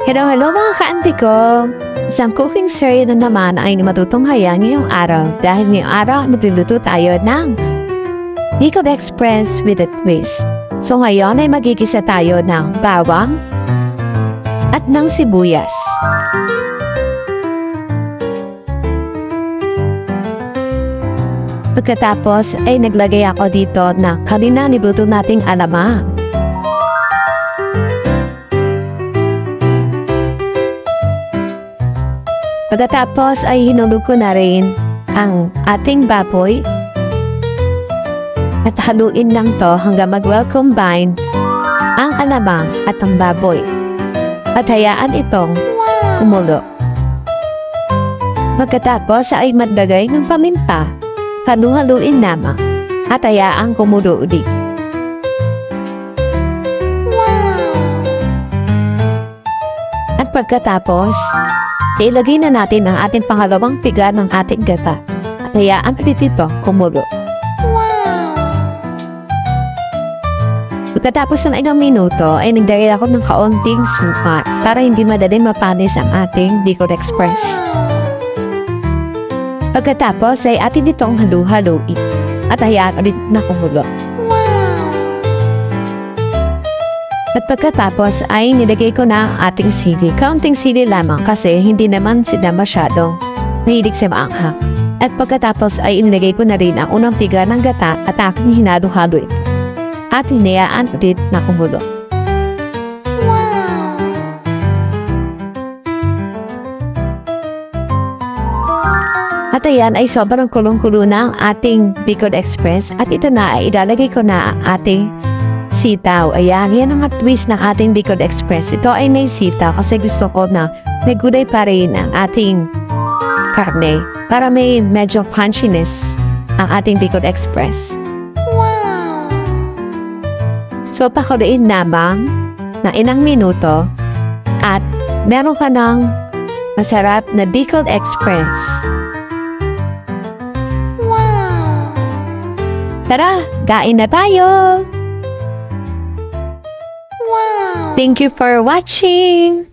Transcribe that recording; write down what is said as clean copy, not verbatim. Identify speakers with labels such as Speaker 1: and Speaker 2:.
Speaker 1: Hello mga kaanti ko! Isang cooking series na naman ay matutunghayan ngayong araw dahil ngayong araw magluluto tayo ng Bicol Express with a twist. So ngayon ay magigisa tayo ng bawang at ng sibuyas. Pagkatapos ay naglagay ako dito na kanina niluto nating alamang. Pagkatapos ay hinulog ko na rin ang ating baboy at haluin lang to hanggang mag-well combine ang alamang at ang baboy at hayaan itong kumulo. Pagkatapos ay maglagay ng paminta, halu-haluin lamang at hayaan kumulo ulit. At pagkatapos, ilagay na natin ang ating pangalawang piga ng ating gata at hayaan ulit ito kumulo. Pagkatapos ng ilang minuto ay nagdagay ako ng kaunting suka para hindi madaling mapanis ang ating Bicol Express. Pagkatapos ay atin itong halu-haluin at hayaan ulit na kumulo. At pagkatapos ay nilagay ko na ang ating sili. Kaunting sili lamang kasi hindi naman sila masyadong mahilig sa maanghang. At pagkatapos ay inilagay ko na rin ang unang piga ng gata at aking hinalo-halo ito. At hinayaan ulit na kumulo. At ayan ay sobrang kulong-kulo na ang ating Bicol Express at ito na ay ilalagay ko na ang ating sitaw. Ayan, yan ang twist ng ating Bicol Express. Ito ay may sitaw kasi gusto ko na may gulay pa rin ang ating karne para may medyo crunchiness ang ating Bicol Express. So, pakuluin lamang na ilang minuto at meron ka ng masarap na Bicol Express. Tara, kain na tayo! Thank you for watching!